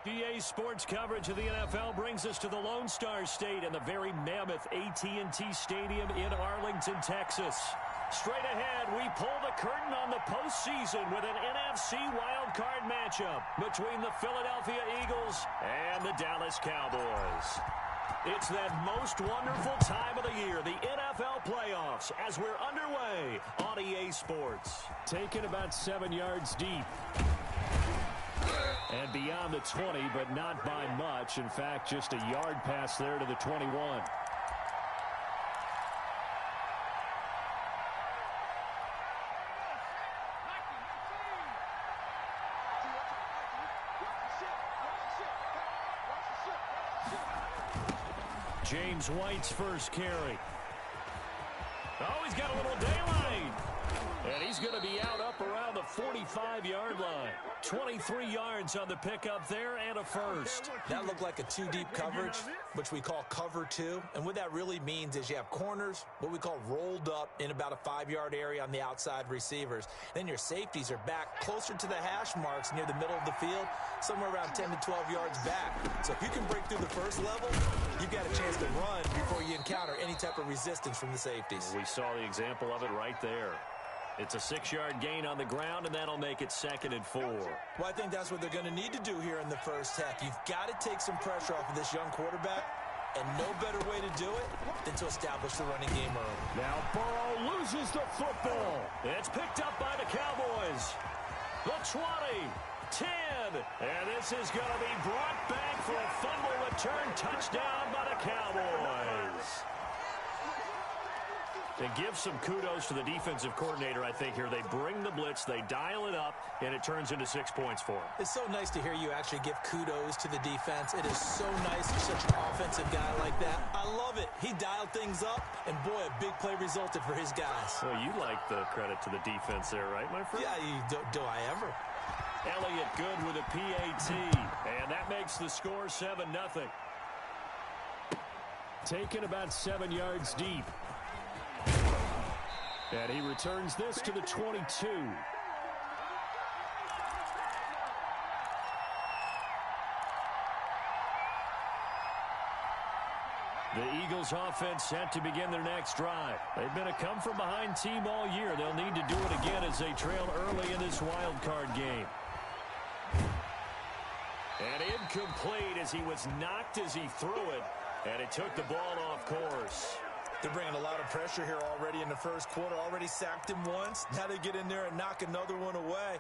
EA Sports coverage of the NFL brings us to the Lone Star State and the very mammoth AT&T Stadium in Arlington, Texas. Straight ahead, we pull the curtain on the postseason with an NFC wildcard matchup between the Philadelphia Eagles and the Dallas Cowboys. It's that most wonderful time of the year, the NFL playoffs, as we're underway on EA Sports. Taken about 7 yards deep. And beyond the 20, but not by much. In fact, just a yard pass there to the 21. James White's first carry. Oh, he's got a little daylight. And he's going to be up around the 45-yard line. 23 yards on the pickup there and a first. That looked like a two-deep coverage, which we call cover two. And what that really means is you have corners, what we call rolled up in about a 5-yard area on the outside receivers. Then your safeties are back closer to the hash marks near the middle of the field, somewhere around 10 to 12 yards back. So if you can break through the first level, you've got a chance to run before you encounter any type of resistance from the safeties. We saw the example of it right there. It's a 6-yard gain on the ground, and that'll make it 2nd and 4. Well, I think that's what they're going to need to do here in the first half. You've got to take some pressure off of this young quarterback, and no better way to do it than to establish the running game early. Now Burrow loses the football. It's picked up by the Cowboys. The 20, 10, and this is going to be brought back for a fumble return touchdown by the Cowboys. They give some kudos to the defensive coordinator, I think, here. They bring the blitz, they dial it up, and it turns into 6 points for them. It's so nice to hear you actually give kudos to the defense. It is so nice for such an offensive guy like that. I love it. He dialed things up, and boy, a big play resulted for his guys. Well, you like the credit to the defense there, right, my friend? Yeah, do I ever. Elliott good with a PAT, and that makes the score 7-0. Taken about 7 yards deep. And he returns this to the 22. The Eagles offense set to begin their next drive. They've been a come-from-behind team all year. They'll need to do it again as they trail early in this wild card game. And incomplete as he was knocked as he threw it. And it took the ball off course. They're bringing a lot of pressure here already in the first quarter. Already sacked him once. Now they get in there and knock another one away.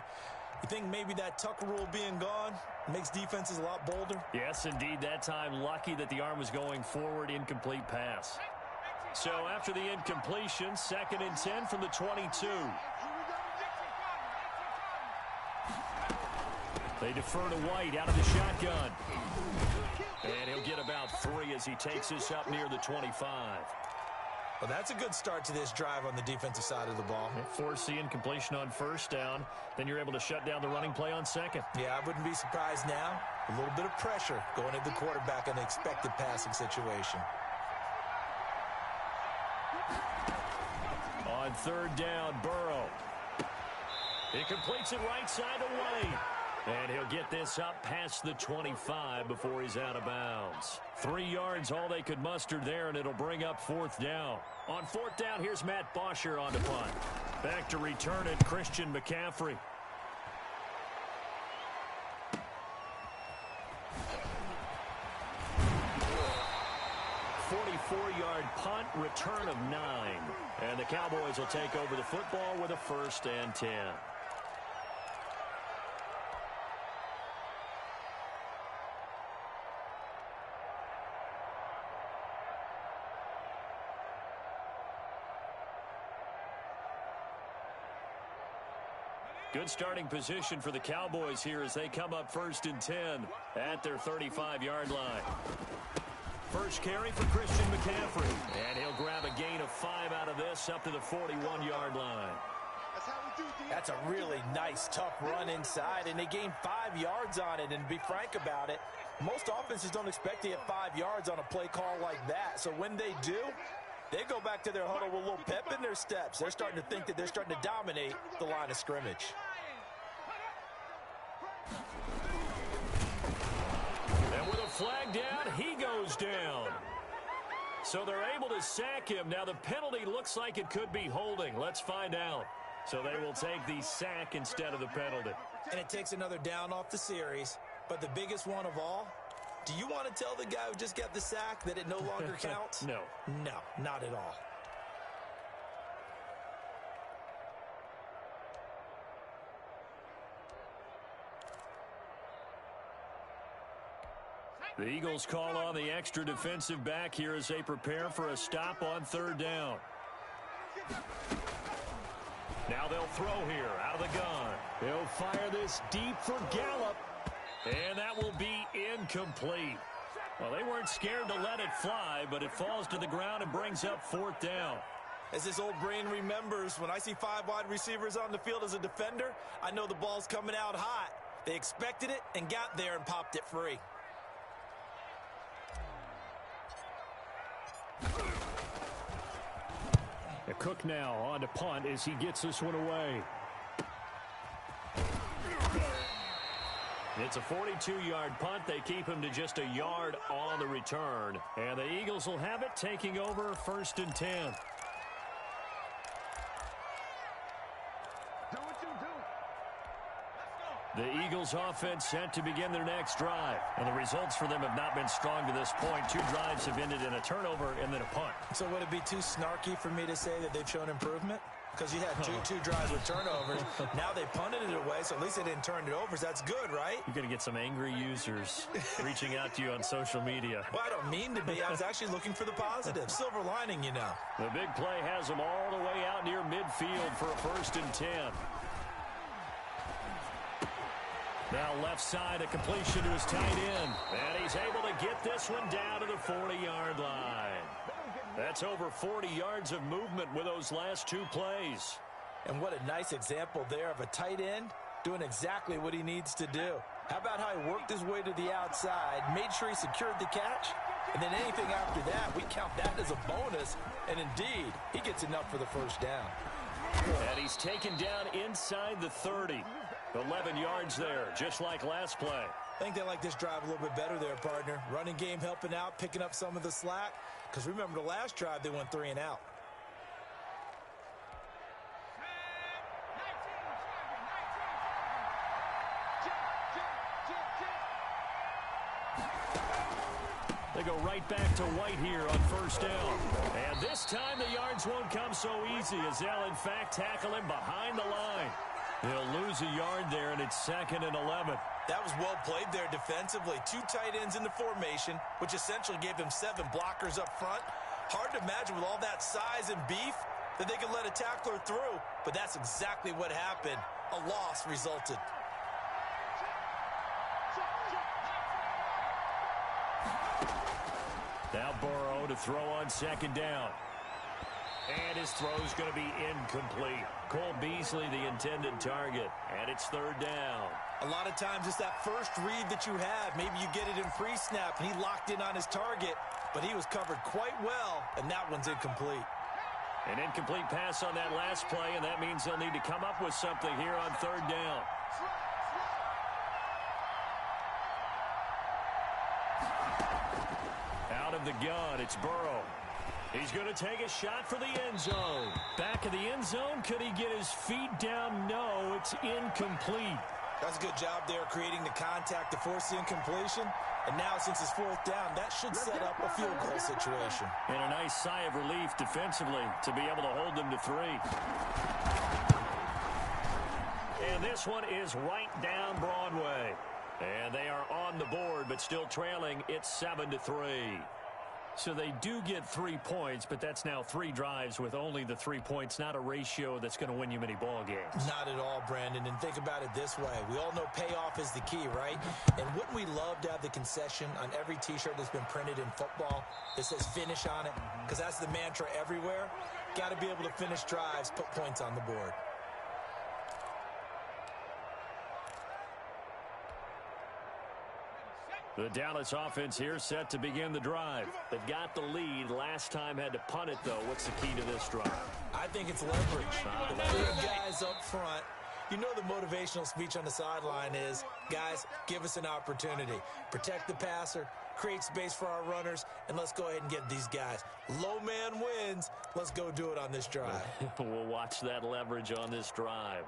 You think maybe that Tucker rule being gone makes defenses a lot bolder? Yes, indeed. That time, lucky that the arm was going forward. Incomplete pass. So after the incompletion, 2nd and 10 from the 22. They defer to White out of the shotgun. And he'll get about 3 as he takes this up near the 25. Well, that's a good start to this drive on the defensive side of the ball. Force the incompletion on first down. Then you're able to shut down the running play on second. Yeah, I wouldn't be surprised now. A little bit of pressure going at the quarterback in an expected passing situation. On 3rd down, Burrow. He completes it right side to White. And he'll get this up past the 25 before he's out of bounds. 3 yards, all they could muster there, and it'll bring up 4th down. On 4th down, here's Matt Bosher on the punt. Back to return it, Christian McCaffrey. Yard punt, return of 9. And the Cowboys will take over the football with a 1st and 10. Good starting position for the Cowboys here as they come up 1st and 10 at their 35-yard line. First carry for Christian McCaffrey. And he'll grab a gain of 5 out of this up to the 41-yard line. That's a really nice, tough run inside, and they gained 5 yards on it. And to be frank about it, most offenses don't expect to get 5 yards on a play call like that. So when they do, they go back to their huddle with a little pep in their steps. They're starting to think that they're starting to dominate the line of scrimmage. flag down. He goes down. So they're able to sack him. Now the penalty looks like it could be holding. Let's find out. So they will take the sack instead of the penalty. And it takes another down off the series. But the biggest one of all, do you want to tell the guy who just got the sack that it no longer counts? No. No, not at all. The Eagles call on the extra defensive back here as they prepare for a stop on third down. Now they'll throw here out of the gun. They'll fire this deep for Gallup. And that will be incomplete. Well, they weren't scared to let it fly, but it falls to the ground and brings up fourth down. As this old brain remembers, when I see 5 wide receivers on the field as a defender, I know the ball's coming out hot. They expected it and got there and popped it free. Cook now on to punt as he gets this one away. It's a 42-yard punt. They keep him to just a yard on the return. And the Eagles will have it, taking over 1st and 10. The Eagles offense set to begin their next drive. And the results for them have not been strong to this point. 2 drives have ended in a turnover and then a punt. So would it be too snarky for me to say that they've shown improvement? Because you had two drives with turnovers. Now they punted it away, so at least they didn't turn it over. So that's good, right? You're going to get some angry users reaching out to you on social media. Well, I don't mean to be. I was actually looking for the positive. Silver lining, you know. The big play has them all the way out near midfield for a 1st and 10. Now left side, a completion to his tight end. And he's able to get this one down to the 40-yard line. That's over 40 yards of movement with those last 2 plays. And what a nice example there of a tight end doing exactly what he needs to do. How about how he worked his way to the outside, made sure he secured the catch, and then anything after that, we count that as a bonus. And indeed, he gets enough for the 1st down. And he's taken down inside the 30. 11 yards there, just like last play. I think they like this drive a little bit better there, partner. Running game helping out, picking up some of the slack. Because remember the last drive, they went 3 and out. They go right back to White here on 1st down. And this time the yards won't come so easy as they'll in fact tackle him behind the line. They'll lose a yard there, and it's 2nd and 11. That was well played there defensively. 2 tight ends in the formation, which essentially gave them 7 blockers up front. Hard to imagine with all that size and beef that they could let a tackler through, but that's exactly what happened. A loss resulted. Now Burrow to throw on 2nd down. And his throw is going to be incomplete. Cole Beasley, the intended target. And it's 3rd down. A lot of times it's that first read that you have. Maybe you get it in pre-snap, and he locked in on his target, but he was covered quite well, and that one's incomplete. An incomplete pass on that last play, and that means they'll need to come up with something here on 3rd down. Out of the gun, it's Burrow. He's going to take a shot for the end zone. Back of the end zone. Could he get his feet down? No, it's incomplete. That's a good job there creating the contact to force the incompletion. And now, since it's 4th down, that should set up a field goal situation. And a nice sigh of relief defensively to be able to hold them to 3. And this one is right down Broadway. And they are on the board, but still trailing. It's 7-3. So they do get 3 points, but that's now 3 drives with only the 3 points, not a ratio that's going to win you many ball games. Not at all, Brandon. And think about it this way. We all know payoff is the key, right? And wouldn't we love to have the concession on every T-shirt that's been printed in football that says finish on it? Because that's the mantra everywhere. Got to be able to finish drives, put points on the board. The Dallas offense here set to begin the drive. They've got the lead. Last time had to punt it, though. What's the key to this drive? I think it's leverage. The big guys up front. You know the motivational speech on the sideline is, guys, give us an opportunity. Protect the passer, create space for our runners, and let's go ahead and get these guys. Low man wins. Let's go do it on this drive. We'll watch that leverage on this drive.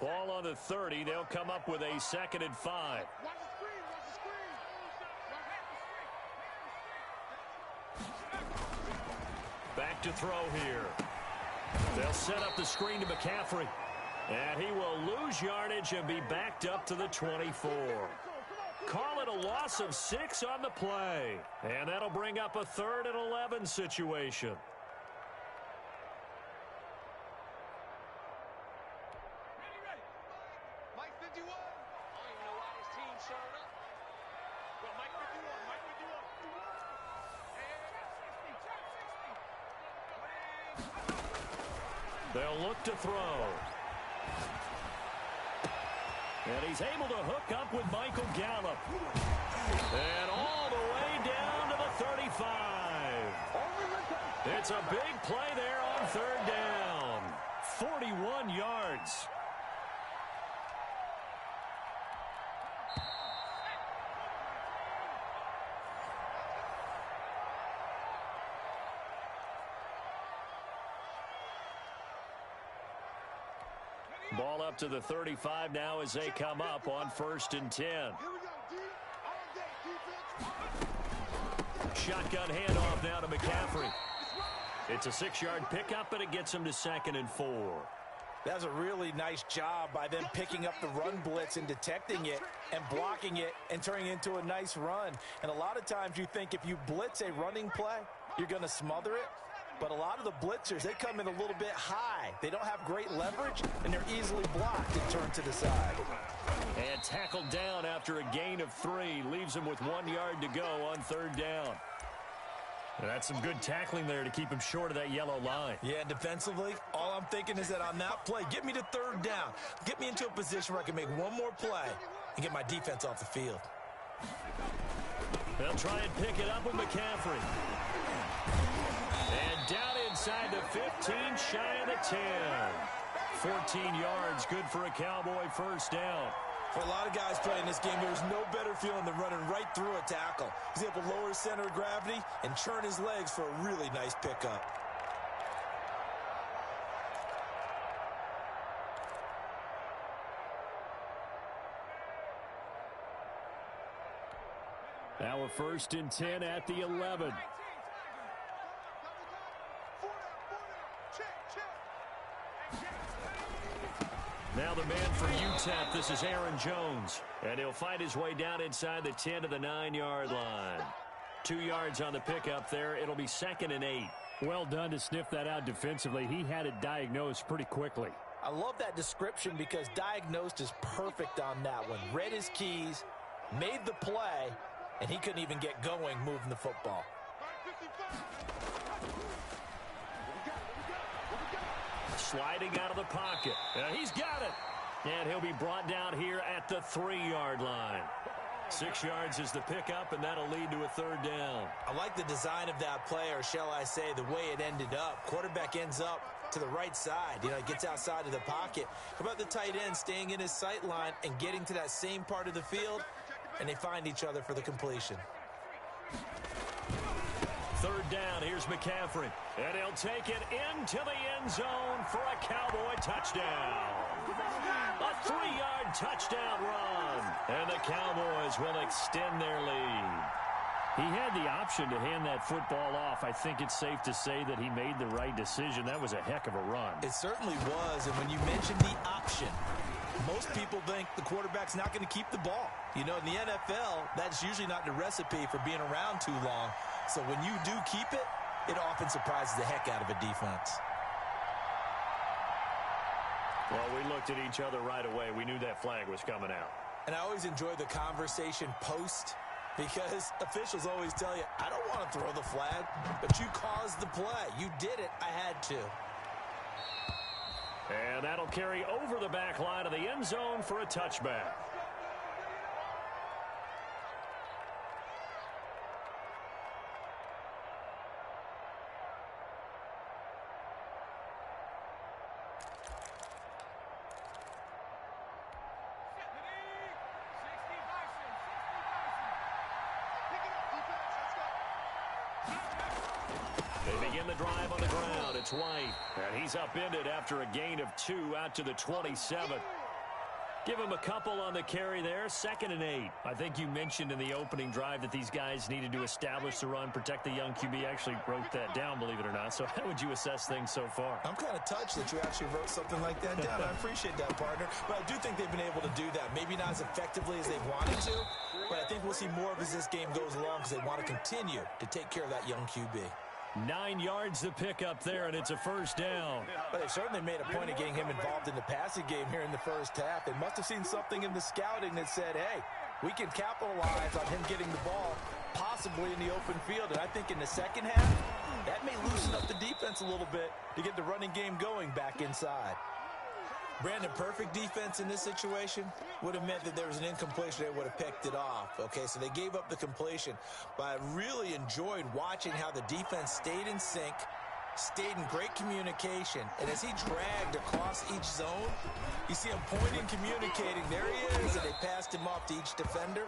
Ball on the 30. They'll come up with a 2nd and 5. Back to throw here. They'll set up the screen to McCaffrey. And he will lose yardage and be backed up to the 24. Call it a loss of 6 on the play. And that'll bring up a 3rd and 11 situation. They'll look to throw. And he's able to hook up with Michael Gallup. And all the way down to the 35. It's a big play there on 3rd down. 41 yards. Ball up to the 35 now as they come up on 1st and 10. Shotgun handoff now to McCaffrey. It's a 6-yard pickup, and it gets him to 2nd and 4. That's a really nice job by them picking up the run blitz and detecting it and blocking it and turning it into a nice run. And a lot of times you think if you blitz a running play, you're going to smother it. But a lot of the blitzers, they come in a little bit high. They don't have great leverage, and they're easily blocked and turned to the side. And tackled down after a gain of 3. Leaves him with 1 yard to go on 3rd down. And that's some good tackling there to keep him short of that yellow line. Yeah, and defensively, all I'm thinking is that on that play, get me to 3rd down. Get me into a position where I can make one more play and get my defense off the field. They'll try and pick it up with McCaffrey. And down inside the 15, shy of the 10. 14 yards, good for a Cowboy 1st down. For a lot of guys playing this game, there's no better feeling than running right through a tackle. He's able to lower his center of gravity and churn his legs for a really nice pickup. Now a 1st and 10 at the 11. Now the man for UTEP, this is Aaron Jones. And he'll fight his way down inside the 10 to the 9-yard line. 2 yards on the pickup there. It'll be 2nd and 8. Well done to sniff that out defensively. He had it diagnosed pretty quickly. I love that description because diagnosed is perfect on that one. Read his keys, made the play, and he couldn't even get going moving the football. Sliding out of the pocket. He's got it. And he'll be brought down here at the 3-yard line. 6 yards is the pickup, and that'll lead to a 3rd down. I like the design of that play, or shall I say the way it ended up. Quarterback ends up to the right side. You know, he gets outside of the pocket. How about the tight end staying in his sight line and getting to that same part of the field, and they find each other for the completion. 3rd down, here's McCaffrey. And he'll take it into the end zone for a Cowboy touchdown. A 3-yard touchdown run. And the Cowboys will extend their lead. He had the option to hand that football off. I think it's safe to say that he made the right decision. That was a heck of a run. It certainly was. And when you mention the option, most people think the quarterback's not going to keep the ball. You know, in the NFL, that's usually not the recipe for being around too long. So when you do keep it, it often surprises the heck out of a defense. Well, we looked at each other right away. We knew that flag was coming out. And I always enjoy the conversation post because officials always tell you, I don't want to throw the flag, but you caused the play. You did it. I had to. And that'll carry over the back line of the end zone for a touchback. They begin the drive on the ground. It's White. And he's upended after a gain of 2 out to the 27. Give him a couple on the carry there. 2nd and 8. I think you mentioned in the opening drive that these guys needed to establish the run, protect the young QB. Actually wrote that down, believe it or not. So how would you assess things so far? I'm kind of touched that you actually wrote something like that down. I appreciate that, partner. But I do think they've been able to do that. Maybe not as effectively as they wanted to, but I think we'll see more of as this game goes along because they want to continue to take care of that young QB. 9 yards to pick up there, and it's a first down. But they certainly made a point of getting him involved in the passing game here in the first half. They must have seen something in the scouting that said, hey, we can capitalize on him getting the ball possibly in the open field. And I think in the second half, that may loosen up the defense a little bit to get the running game going back inside. Brandon, perfect defense in this situation would have meant that there was an incompletion. They would have picked it off. Okay, so they gave up the completion. But I really enjoyed watching how the defense stayed in sync, stayed in great communication. And as he dragged across each zone, you see him pointing, communicating. There he is, and they passed him off to each defender.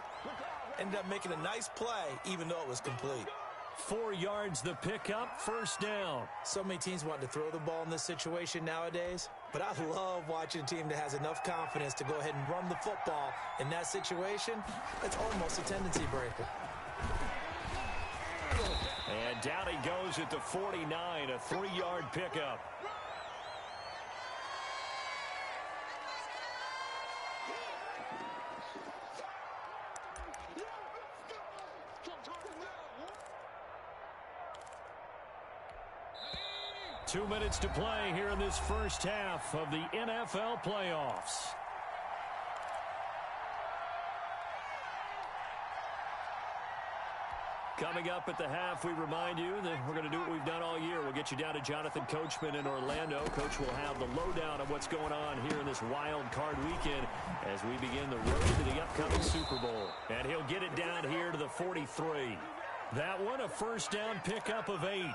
Ended up making a nice play, even though it was complete. 4 yards the pickup, first down. So many teams want to throw the ball in this situation nowadays, but I love watching a team that has enough confidence to go ahead and run the football in that situation. It's almost a tendency breaker. And down he goes at the 49, a 3-yard pickup. Two minutes to play here in this first half of the NFL playoffs. Coming up at the half, we remind you that we're going to do what we've done all year. We'll get you down to Jonathan Coachman in Orlando. Coach will have the lowdown of what's going on here in this wild card weekend as we begin the road to the upcoming Super Bowl. And he'll get it down here to the 43. That one, a first down pickup of 8.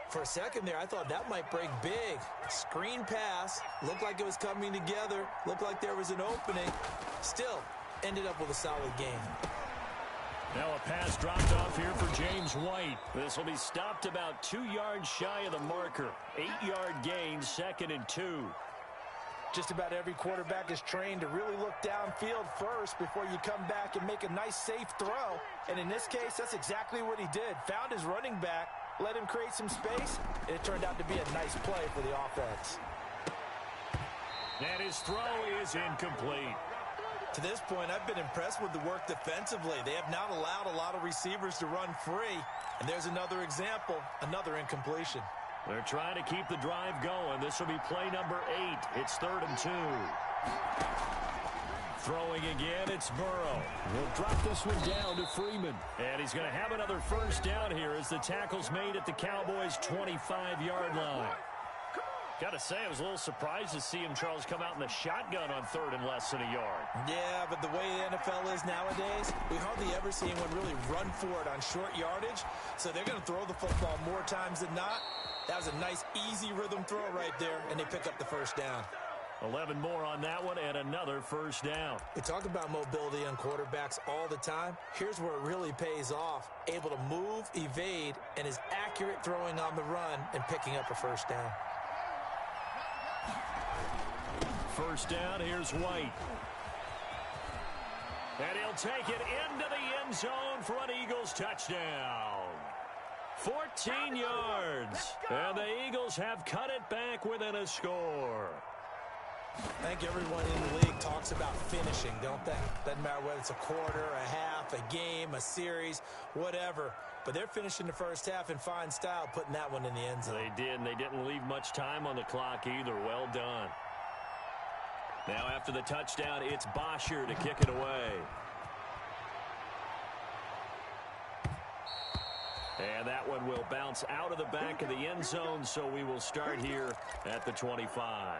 For a second there, I thought that might break big. Screen pass. Looked like it was coming together. Looked like there was an opening. Still, ended up with a solid game. Now a pass dropped off here for James White. This will be stopped about 2 yards shy of the marker. 8-yard gain, 2nd and 2. Just about every quarterback is trained to really look downfield first before you come back and make a nice, safe throw. And in this case, that's exactly what he did. Found his running back, let him create some space, and it turned out to be a nice play for the offense. And his throw is incomplete. To this point, I've been impressed with the work defensively. They have not allowed a lot of receivers to run free. And there's another example, another incompletion. They're trying to keep the drive going. This will be play number 8. It's 3rd and 2. Throwing again, it's Burrow. He'll drop this one down to Freeman. And he's going to have another first down here as the tackle's made at the Cowboys' 25-yard line. Got to say, I was a little surprised to see him, Charles, come out in the shotgun on 3rd and less than a yard. Yeah, but the way the NFL is nowadays, we hardly ever see anyone really run for it on short yardage. So they're going to throw the football more times than not. That was a nice, easy rhythm throw right there, and they pick up the first down. 11 more on that one and another first down. We talk about mobility on quarterbacks all the time. Here's where it really pays off. Able to move, evade, and is accurate throwing on the run and picking up a first down. First down, here's White. And he'll take it into the end zone for an Eagles touchdown. 14 yards. And the Eagles have cut it back within a score. I think everyone in the league talks about finishing, don't they? Doesn't matter whether it's a quarter, a half, a game, a series, whatever. But they're finishing the first half in fine style, putting that one in the end zone. They did, and they didn't leave much time on the clock either. Well done. Now after the touchdown, it's Bosher to kick it away. And that one will bounce out of the back of the end zone, so we will start here at the 25.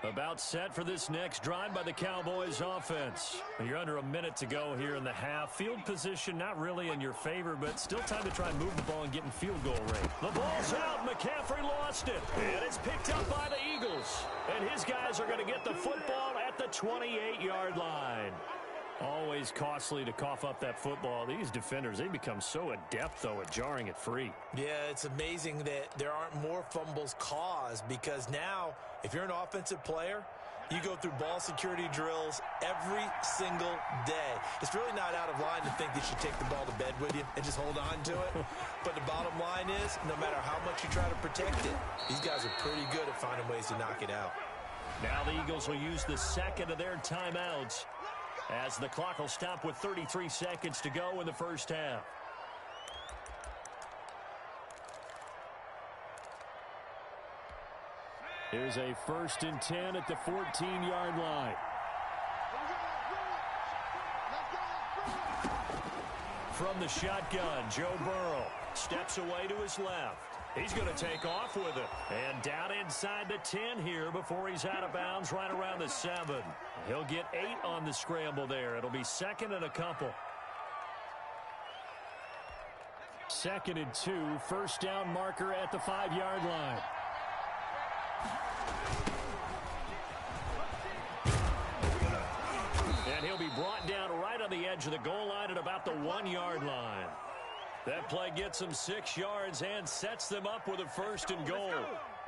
About set for this next drive by the Cowboys offense. You're under a minute to go here in the half. Field position not really in your favor, but still time to try and move the ball and get in field goal range. The ball's out. McCaffrey lost it. And it's picked up by the Eagles. And his guys are going to get the football at the 28-yard line. Always costly to cough up that football. These defenders, they become so adept, though, at jarring it free. Yeah, it's amazing that there aren't more fumbles caused, because now, if you're an offensive player, you go through ball security drills every single day. It's really not out of line to think that you take the ball to bed with you and just hold on to it. But the bottom line is, no matter how much you try to protect it, these guys are pretty good at finding ways to knock it out. Now the Eagles will use the second of their timeouts, as the clock will stop with 33 seconds to go in the first half. Here's a 1st and 10 at the 14-yard line. From the shotgun, Joe Burrow steps away to his left. He's going to take off with it. And down inside the 10 here before he's out of bounds right around the 7. He'll get 8 on the scramble there. It'll be 2nd and a couple. 2nd and 2, first down marker at the 5-yard line. And he'll be brought down right on the edge of the goal line at about the 1-yard line. That play gets him 6 yards and sets them up with a 1st and goal.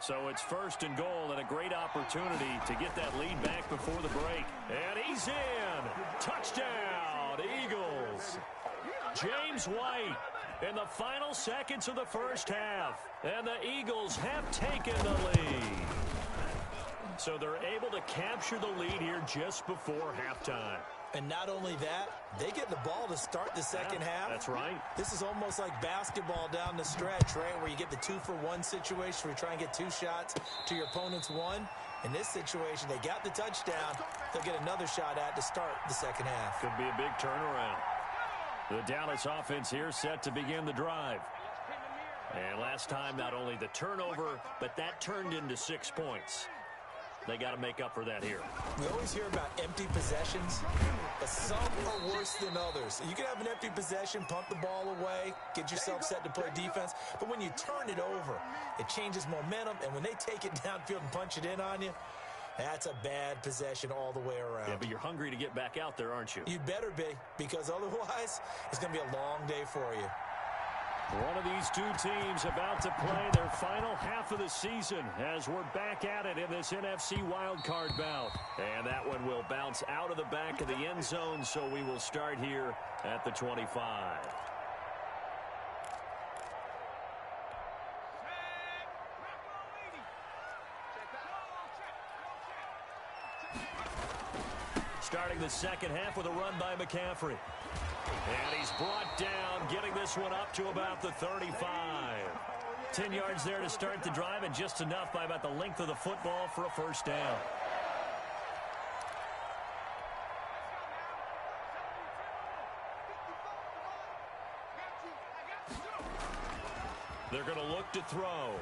So it's 1st and goal and a great opportunity to get that lead back before the break. And he's in. Touchdown, Eagles. James White in the final seconds of the first half. And the Eagles have taken the lead. So they're able to capture the lead here just before halftime. And not only that, they get the ball to start the second half. That's right. This is almost like basketball down the stretch, right, where you get the 2-for-1 situation where you try and get 2 shots to your opponent's 1. In this situation, they got the touchdown. They'll get another shot at to start the second half. Could be a big turnaround. The Dallas offense here set to begin the drive. And last time, not only the turnover, but that turned into 6 points. They got to make up for that here. We always hear about empty possessions, but some are worse than others. You can have an empty possession, pump the ball away, get yourself set to play defense, but when you turn it over, it changes momentum, and when they take it downfield and punch it in on you, that's a bad possession all the way around. Yeah, but you're hungry to get back out there, aren't you? You'd better be, because otherwise, it's going to be a long day for you. One of these two teams about to play their final half of the season as we're back at it in this NFC wildcard bout. And that one will bounce out of the back of the end zone, so we will start here at the 25. Starting the second half with a run by McCaffrey. And he's brought down, getting this one up to about the 35. 10 yards there to start the drive, and just enough by about the length of the football for a first down. They're going to look to throw.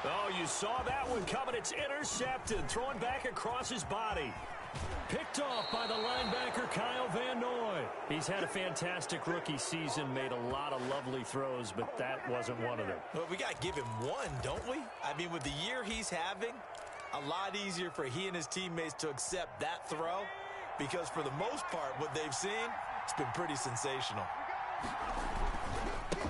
Oh, you saw that one coming. It's intercepted, thrown back across his body. Picked off by the linebacker, Kyle Van Noy. He's had a fantastic rookie season, made a lot of lovely throws, but that wasn't one of them. Well, we got to give him one, don't we? I mean, with the year he's having, a lot easier for he and his teammates to accept that throw, because for the most part, what they've seen, it's been pretty sensational.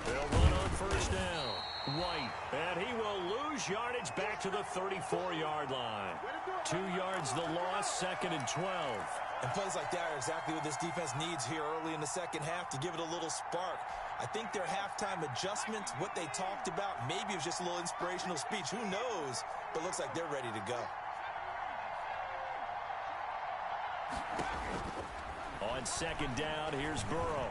They'll run on first down. White, and he will lose yardage back to the 34-yard line. 2 yards the loss, 2nd and 12. And plays like that are exactly what this defense needs here early in the second half to give it a little spark. I think their halftime adjustments, what they talked about, maybe it was just a little inspirational speech. Who knows? But looks like they're ready to go. On second down, here's Burrow.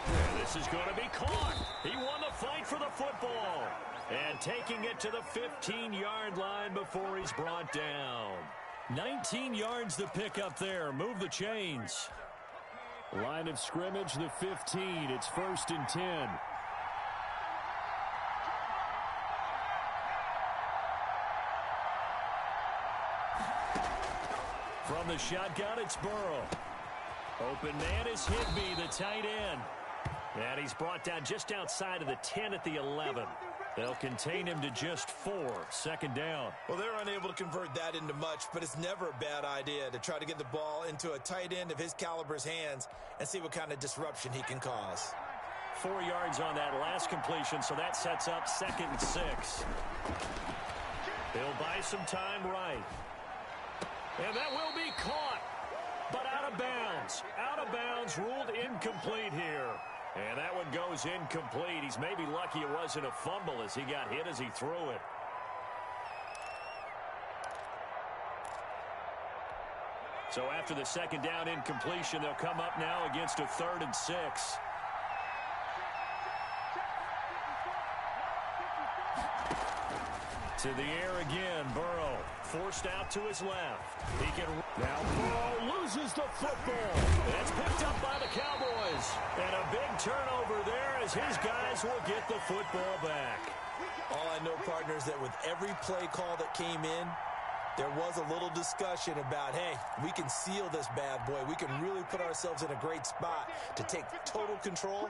And this is going to be caught. He won the fight for the football. And taking it to the 15-yard line before he's brought down. 19 yards to pick up there. Move the chains. Line of scrimmage, the 15. It's 1st and 10. From the shotgun, it's Burrow. Open man is Higbee, the tight end. And he's brought down just outside of the 10 at the 11. They'll contain him to just 4. Second down. Well, they're unable to convert that into much, but it's never a bad idea to try to get the ball into a tight end of his caliber's hands and see what kind of disruption he can cause. 4 yards on that last completion, so that sets up 2nd and 6. They'll buy some time right. And that will be caught, but out of bounds. Out of bounds, ruled incomplete here. And that one goes incomplete. He's maybe lucky it wasn't a fumble as he got hit as he threw it. So after the 2nd down incompletion, they'll come up now against a 3rd and 6. To the air again, Burrow. Forced out to his left. He can. Now Burrow loses the football. That's picked up by the Cowboys. And a big turnover there as his guys will get the football back. All I know, partners, that with every play call that came in, there was a little discussion about, hey, we can seal this bad boy. We can really put ourselves in a great spot to take total control.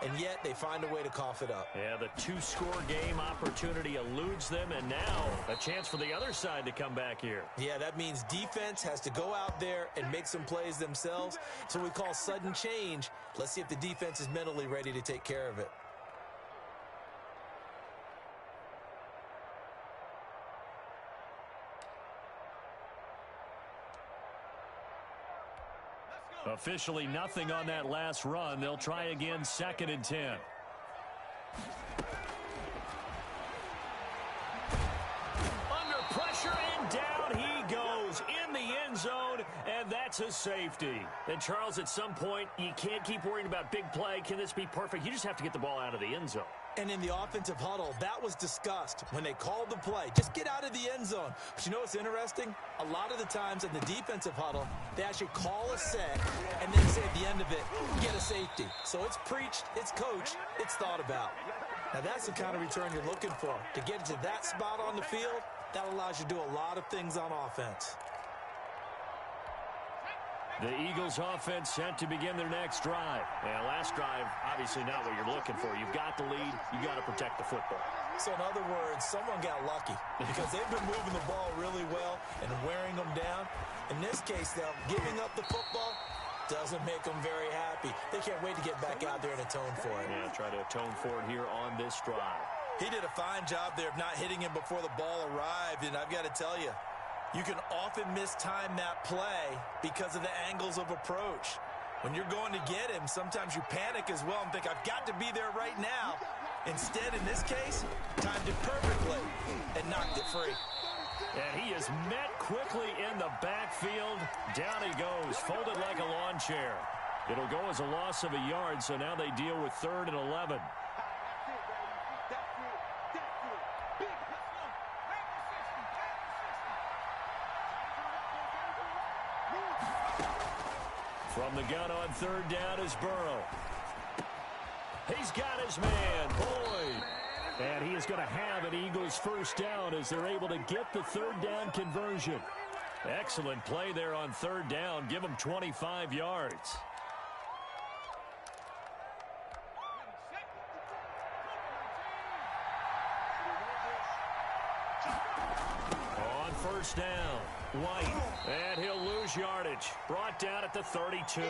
And yet they find a way to cough it up. Yeah, the 2-score game opportunity eludes them, and now a chance for the other side to come back here. Yeah, that means defense has to go out there and make some plays themselves. So we call sudden change. Let's see if the defense is mentally ready to take care of it. Officially nothing on that last run. They'll try again, 2nd and 10. Under pressure, and down he goes in the end zone, and that's a safety. And Charles, at some point, you can't keep worrying about big play. Can this be perfect? You just have to get the ball out of the end zone. And in the offensive huddle, that was discussed when they called the play. Just get out of the end zone. But you know what's interesting? A lot of the times in the defensive huddle, they actually call a set and then say at the end of it, get a safety. So it's preached, it's coached, it's thought about. Now that's the kind of return you're looking for. To get to that spot on the field, that allows you to do a lot of things on offense. The Eagles offense set to begin their next drive. And last drive, obviously not what you're looking for. You've got the lead. You've got to protect the football. So in other words, someone got lucky because they've been moving the ball really well and wearing them down. In this case, though, giving up the football doesn't make them very happy. They can't wait to get back out there and atone for it. Yeah, try to atone for it here on this drive. He did a fine job there of not hitting him before the ball arrived, and I've got to tell you, you can often mistime that play because of the angles of approach. When you're going to get him, sometimes you panic as well and think, I've got to be there right now. Instead, in this case, timed it perfectly and knocked it free. And he is met quickly in the backfield. Down he goes, folded like a lawn chair. It'll go as a loss of a yard, so now they deal with 3rd and 11. From the gun on 3rd down is Burrow. He's got his man, Boyd. And he is going to have an Eagles first down as they're able to get the 3rd down conversion. Excellent play there on 3rd down. Give them 25 yards. On 1st down, White. And he'll lose yardage. Brought down at the 32.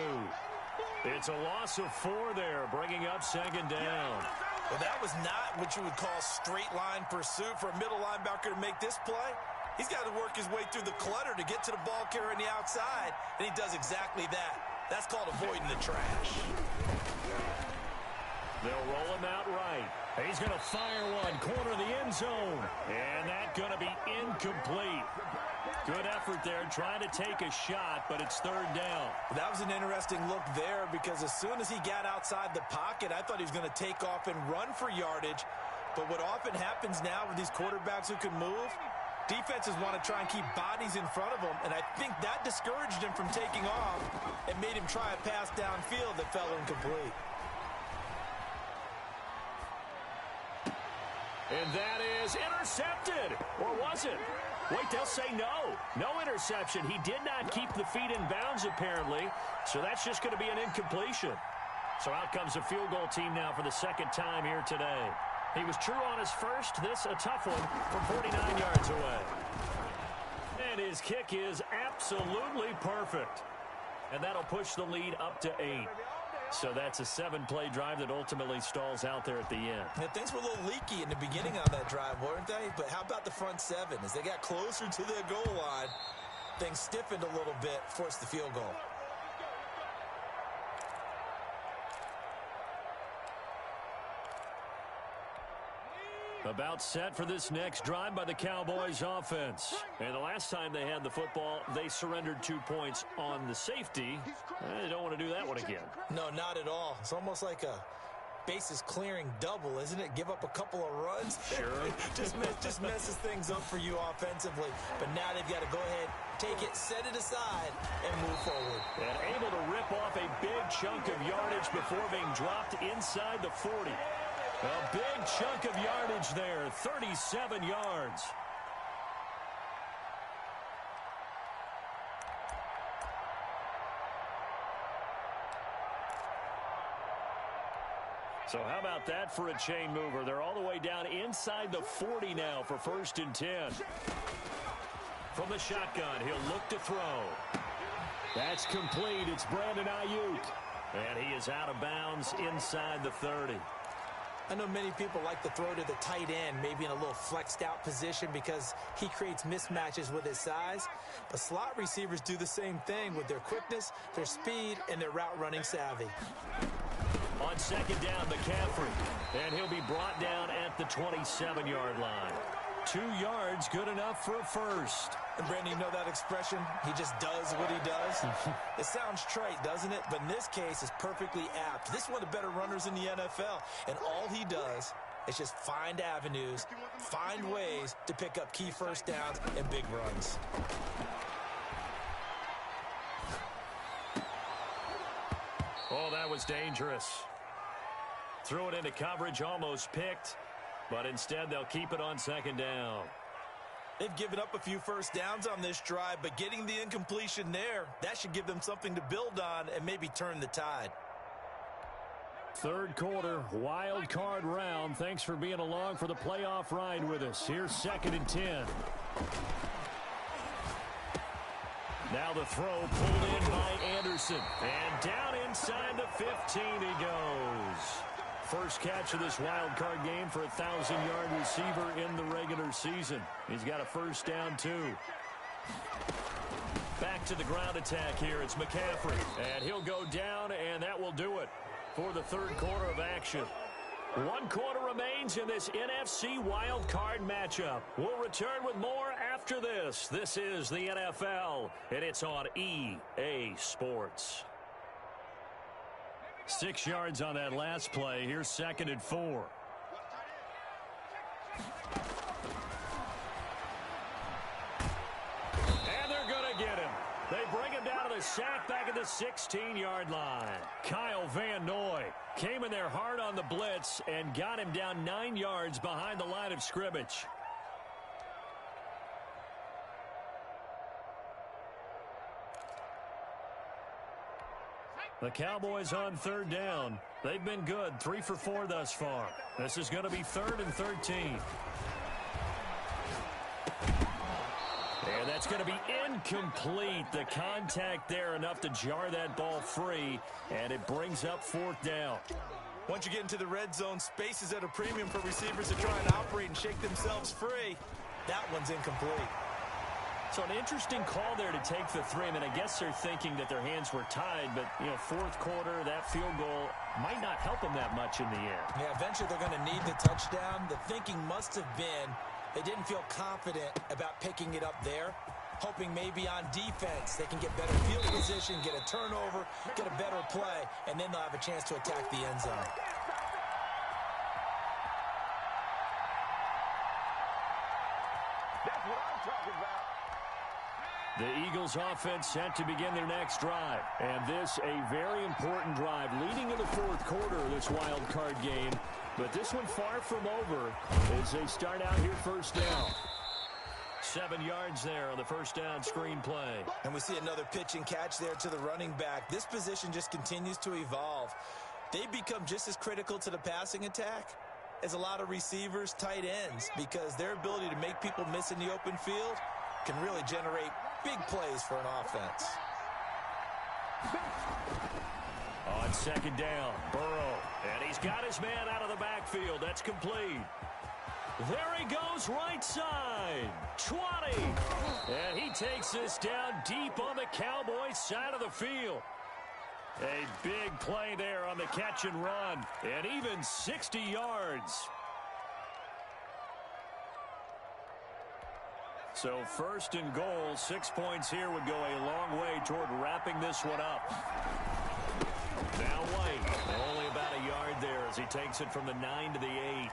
It's a loss of 4 there, bringing up 2nd down. Well, that was not what you would call straight line pursuit for a middle linebacker to make this play. He's got to work his way through the clutter to get to the ball carrier on the outside, and he does exactly that. That's called avoiding the trash. They'll roll him out right. He's going to fire one, corner of the end zone, and that's going to be incomplete. Good effort there, trying to take a shot, but it's 3rd down. That was an interesting look there because as soon as he got outside the pocket, I thought he was going to take off and run for yardage. But what often happens now with these quarterbacks who can move, defenses want to try and keep bodies in front of them, and I think that discouraged him from taking off and made him try a pass downfield that fell incomplete. And that is intercepted. Or was it? Wait, they'll say no. No interception. He did not keep the feet in bounds, apparently. So that's just going to be an incompletion. So out comes the field goal team now for the 2nd time here today. He was true on his first. This a tough one from 49 yards away. And his kick is absolutely perfect. And that'll push the lead up to 8. So that's a 7-play drive that ultimately stalls out there at the end. Yeah, things were a little leaky in the beginning on that drive, weren't they? But how about the front 7? As they got closer to the goal line, things stiffened a little bit, forced the field goal. About set for this next drive by the Cowboys offense. And the last time they had the football, they surrendered 2 points on the safety. They don't want to do that one again. No, not at all. It's almost like a bases clearing double, isn't it? Give up a couple of runs. Sure. just messes things up for you offensively. But now they've got to go ahead, take it, set it aside, and move forward. And able to rip off a big chunk of yardage before being dropped inside the 40. A big chunk of yardage there, 37 yards. So how about that for a chain mover? They're all the way down inside the 40 now for 1st and 10. From the shotgun, he'll look to throw. That's complete. It's Brandon Ayuk. And he is out of bounds inside the 30. I know many people like to throw to the tight end, maybe in a little flexed out position because he creates mismatches with his size. But slot receivers do the same thing with their quickness, their speed, and their route running savvy. On 2nd down, McCaffrey. And he'll be brought down at the 27-yard line. 2 yards, good enough for a first. And Brandon, you know that expression? He just does what he does. It sounds trite, doesn't it? But in this case, it's perfectly apt. This is one of the better runners in the NFL. And all he does is just find avenues, find ways to pick up key first downs and big runs. Oh, that was dangerous. Threw it into coverage, almost picked. But instead, they'll keep it on 2nd down. They've given up a few first downs on this drive, but getting the incompletion there, that should give them something to build on and maybe turn the tide. 3rd quarter, wild card round. Thanks for being along for the playoff ride with us. Here's 2nd and 10. Now the throw pulled in by Anderson. And down inside the 15 he goes. First catch of this wild card game for a 1,000-yard receiver in the regular season. He's got a first down, too. Back to the ground attack here. It's McCaffrey. And he'll go down, and that will do it for the 3rd quarter of action. 1 quarter remains in this NFC wild card matchup. We'll return with more after this. This is the NFL, and it's on EA Sports. 6 yards on that last play. Here's 2nd and 4. And they're going to get him. They bring him down to the sack back at the 16-yard line. Kyle Van Noy came in there hard on the blitz and got him down 9 yards behind the line of scrimmage. The Cowboys on 3rd down. They've been good, 3 for 4 thus far. This is going to be 3rd and 13. And that's going to be incomplete. The contact there enough to jar that ball free, and it brings up 4th down. Once you get into the red zone, space is at a premium for receivers to try and operate and shake themselves free. That one's incomplete. So an interesting call there to take the 3. I mean, I guess they're thinking that their hands were tied, but, 4th quarter, that field goal might not help them that much in the end. Yeah, eventually they're going to need the touchdown. The thinking must have been they didn't feel confident about picking it up there, hoping maybe on defense they can get better field position, get a turnover, get a better play, and then they'll have a chance to attack the end zone. That's what I'm talking about. The Eagles offense set to begin their next drive. And this a very important drive leading in the 4th quarter of this wild card game. But this one far from over as they start out here 1st down. 7 yards there on the 1st down screen play. And we see another pitch and catch there to the running back. This position just continues to evolve. They become just as critical to the passing attack is a lot of receivers, tight ends, because their ability to make people miss in the open field can really generate big plays for an offense. On second down, Burrow. And he's got his man out of the backfield. That's complete. There he goes, right side. 20. And he takes this down deep on the Cowboys side of the field. A big play there on the catch and run. And even 60 yards. So first and goal, 6 points here would go a long way toward wrapping this one up. Now White, only about a yard there as he takes it from the 9 to the 8.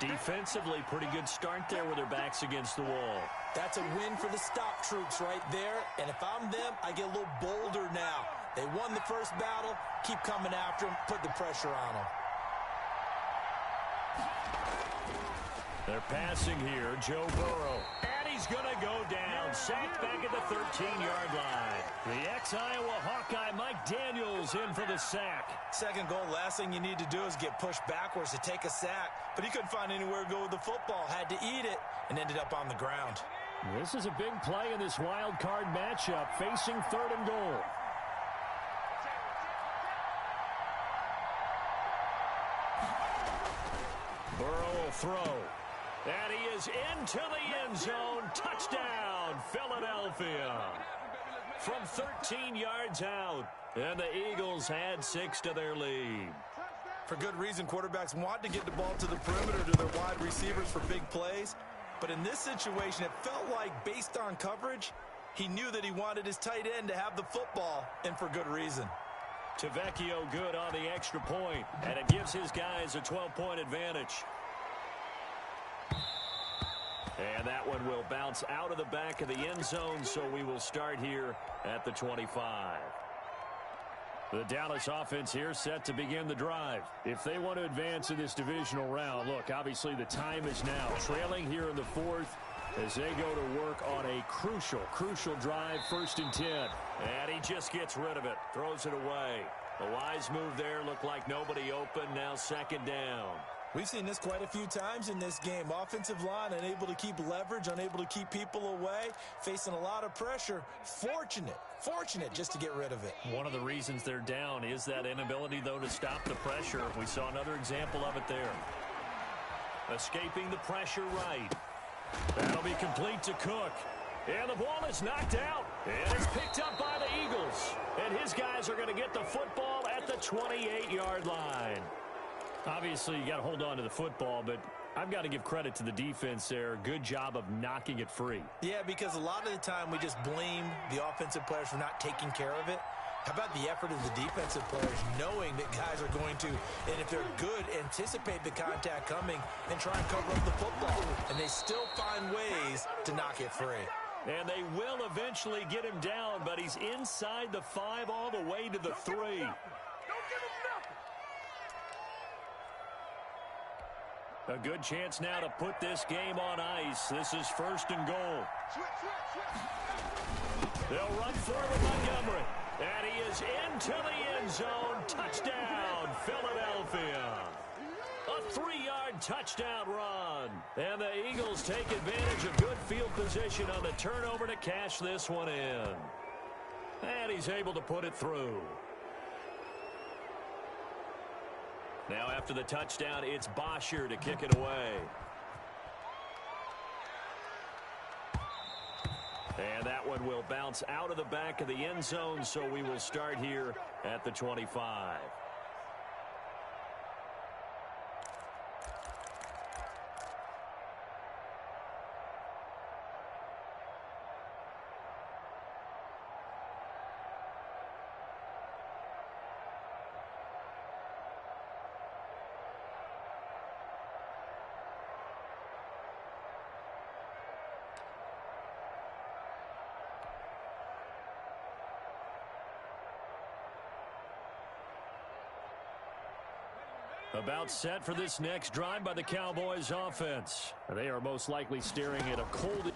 Defensively, pretty good start there with their backs against the wall. That's a win for the stop troops right there. And if I'm them, I get a little bolder now. They won the first battle. Keep coming after them. Put the pressure on them. They're passing here, Joe Burrow. And he's going to go down. Sacked back at the 13-yard line. The ex-Iowa Hawkeye Mike Daniels in for the sack. Second goal, last thing you need to do is get pushed backwards to take a sack. But he couldn't find anywhere to go with the football. Had to eat it and ended up on the ground. This is a big play in this wild card matchup, facing third and goal. Burrow will throw. And he is into the end zone. Touchdown, Philadelphia. From 13 yards out. And the Eagles had 6 to their lead. For good reason, quarterbacks want to get the ball to the perimeter to their wide receivers for big plays. But in this situation, it felt like, based on coverage, he knew that he wanted his tight end to have the football, and for good reason. Tavecchio good on the extra point, and it gives his guys a 12-point advantage. And that one will bounce out of the back of the end zone, so we will start here at the 25. The Dallas offense here set to begin the drive. If they want to advance in this divisional round, look, obviously the time is now. Trailing here in the fourth as they go to work on a crucial drive, 1st and 10. And he just gets rid of it, throws it away. A wise move there, looked like nobody open, now 2nd down. We've seen this quite a few times in this game. Offensive line unable to keep leverage, unable to keep people away, facing a lot of pressure. Fortunate just to get rid of it. One of the reasons they're down is that inability, though, to stop the pressure. We saw another example of it there. Escaping the pressure right. That'll be complete to Cook. And the ball is knocked out. And it's picked up by the Eagles. And his guys are going to get the football at the 28-yard line. Obviously, you got to hold on to the football, but I've got to give credit to the defense there. Good job of knocking it free. Yeah, because a lot of the time we just blame the offensive players for not taking care of it. How about the effort of the defensive players knowing that guys are going to, and if they're good, anticipate the contact coming and try and cover up the football. And they still find ways to knock it free. And they will eventually get him down, but he's inside the 5 all the way to the 3. A good chance now to put this game on ice. This is 1st and goal. They'll run forward Montgomery. And he is into the end zone. Touchdown, Philadelphia. A 3-yard touchdown run. And the Eagles take advantage of good field position on the turnover to cash this one in. And he's able to put it through. Now after the touchdown, it's Bosher to kick it away. And that one will bounce out of the back of the end zone, so we will start here at the 25. About set for this next drive by the Cowboys offense. They are most likely staring at a cold...